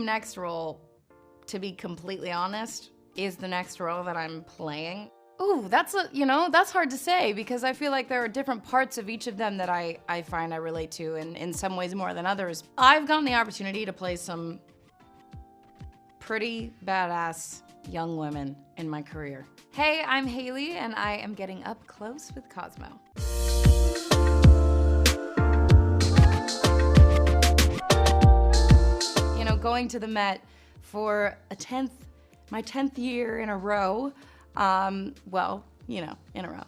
dream next role, to be completely honest, is the next role that I'm playing. Ooh, that's hard to say because I feel like there are different parts of each of them that I find I relate to in some ways more than others. I've gotten the opportunity to play some pretty badass young women in my career. Hey, I'm Hailee and I am getting up close with Cosmo. You know, going to the Met for my 10th year in a row, well, you know, in a row,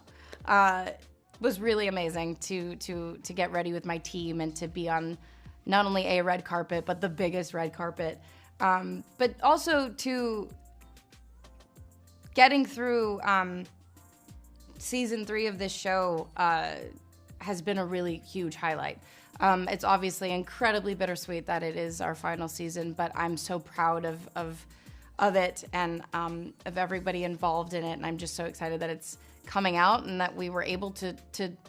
was really amazing to get ready with my team and to be on not only a red carpet, but the biggest red carpet. But also to getting through season 3 of this show has been a really huge highlight. It's obviously incredibly bittersweet that it is our final season, but I'm so proud of it and of everybody involved in it, and I'm just so excited that it's coming out and that we were able to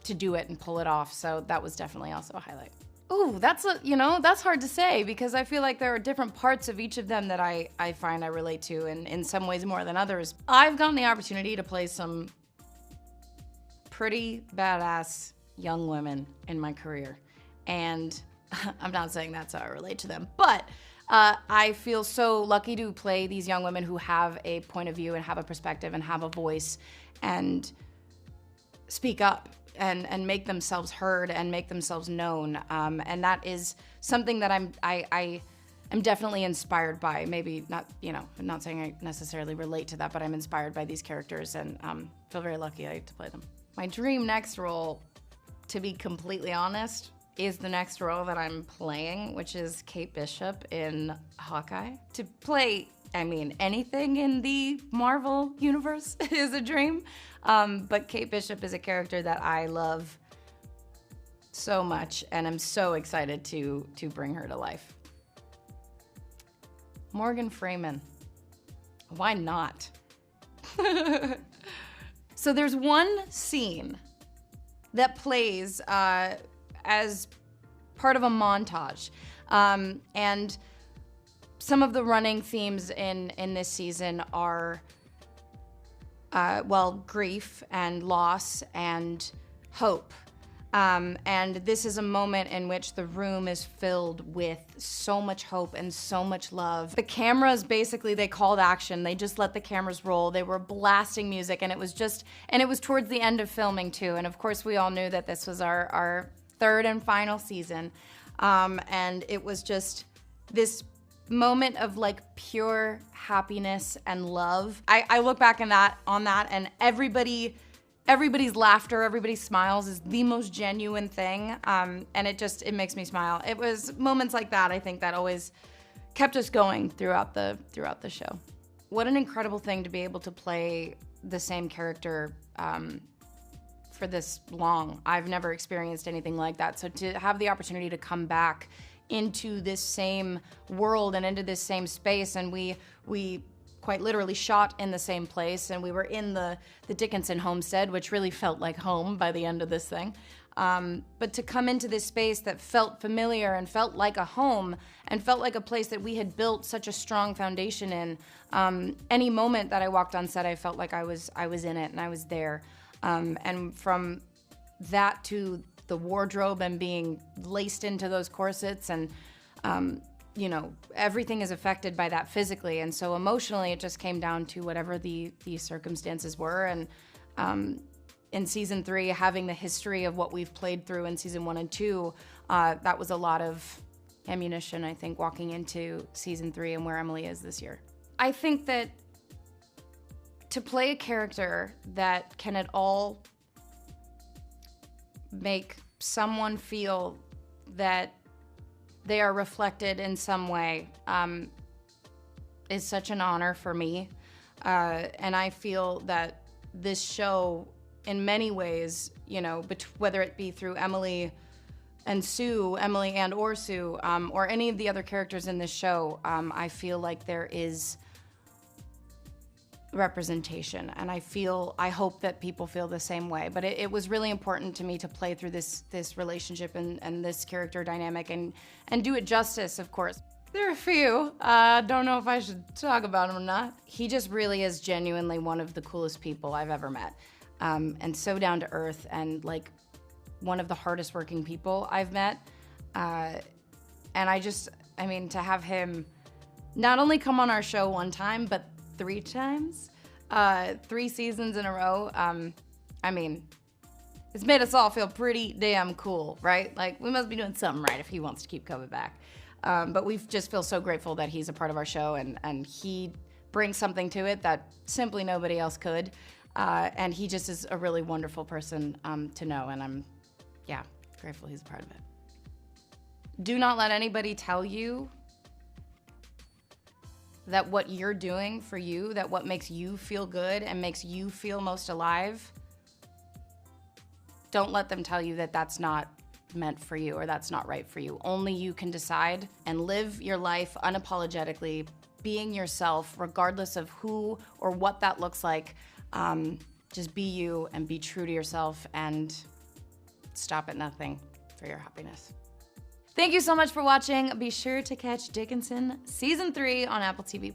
do it and pull it off. So that was definitely also a highlight. Ooh, that's hard to say because I feel like there are different parts of each of them that I find I relate to in some ways more than others. I've gotten the opportunity to play some pretty badass young women in my career. And I'm not saying that's how I relate to them, but I feel so lucky to play these young women who have a point of view and have a perspective and have a voice and speak up and make themselves heard and make themselves known. And that is something that I'm definitely inspired by. Maybe not, you know, I'm not saying I necessarily relate to that, but I'm inspired by these characters and feel very lucky I get to play them. My dream next role, to be completely honest, is the next role that I'm playing, which is Kate Bishop in Hawkeye. To play, I mean, anything in the Marvel universe is a dream, but Kate Bishop is a character that I love so much, and I'm so excited to bring her to life. Morgan Freeman. Why not? So there's one scene that plays as part of a montage. And some of the running themes in this season are, well, grief and loss and hope. And this is a moment in which the room is filled with so much hope and so much love. The cameras, basically, they called action. They just let the cameras roll. They were blasting music, and it was towards the end of filming too. And of course, we all knew that this was our third and final season. And it was just this moment of like pure happiness and love. I look back on that and everybody's laughter, everybody's smiles is the most genuine thing. And it makes me smile. It was moments like that, I think, that always kept us going throughout the show. What an incredible thing to be able to play the same character for this long. I've never experienced anything like that. So to have the opportunity to come back into this same world and into this same space, and we quite literally shot in the same place, and we were in the Dickinson homestead, which really felt like home by the end of this thing. But to come into this space that felt familiar and felt like a home and felt like a place that we had built such a strong foundation in, any moment that I walked on set, I felt like I was in it and I was there. And from that to the wardrobe and being laced into those corsets and, you know, everything is affected by that physically. And so emotionally, it just came down to whatever the circumstances were. And in season 3, having the history of what we've played through in season 1 and 2, that was a lot of ammunition, I think, walking into season 3 and where Emily is this year. I think that to play a character that can at all make someone feel that they are reflected in some way is such an honor for me. And I feel that this show, in many ways, you know, whether it be through Emily and Sue, Emily and or Sue, or any of the other characters in this show, I feel like there is representation, and I hope that people feel the same way. But it was really important to me to play through this relationship and this character dynamic and do it justice, of course. There are a few. Don't know if I should talk about him or not. He just really is genuinely one of the coolest people I've ever met. And so down to earth and like one of the hardest working people I've met. And I mean, to have him not only come on our show one time, but 3 times, 3 seasons in a row, I mean, it's made us all feel pretty damn cool, right? Like, we must be doing something right if he wants to keep coming back. But we just feel so grateful that he's a part of our show, and he brings something to it that simply nobody else could. And he just is a really wonderful person to know, and I'm, yeah, grateful he's a part of it. Do not let anybody tell you that what you're doing for you, that what makes you feel good and makes you feel most alive, don't let them tell you that that's not meant for you or that's not right for you. Only you can decide and live your life unapologetically, being yourself, regardless of who or what that looks like. Just be you and be true to yourself and stop at nothing for your happiness. Thank you so much for watching. Be sure to catch Dickinson Season 3 on Apple TV+.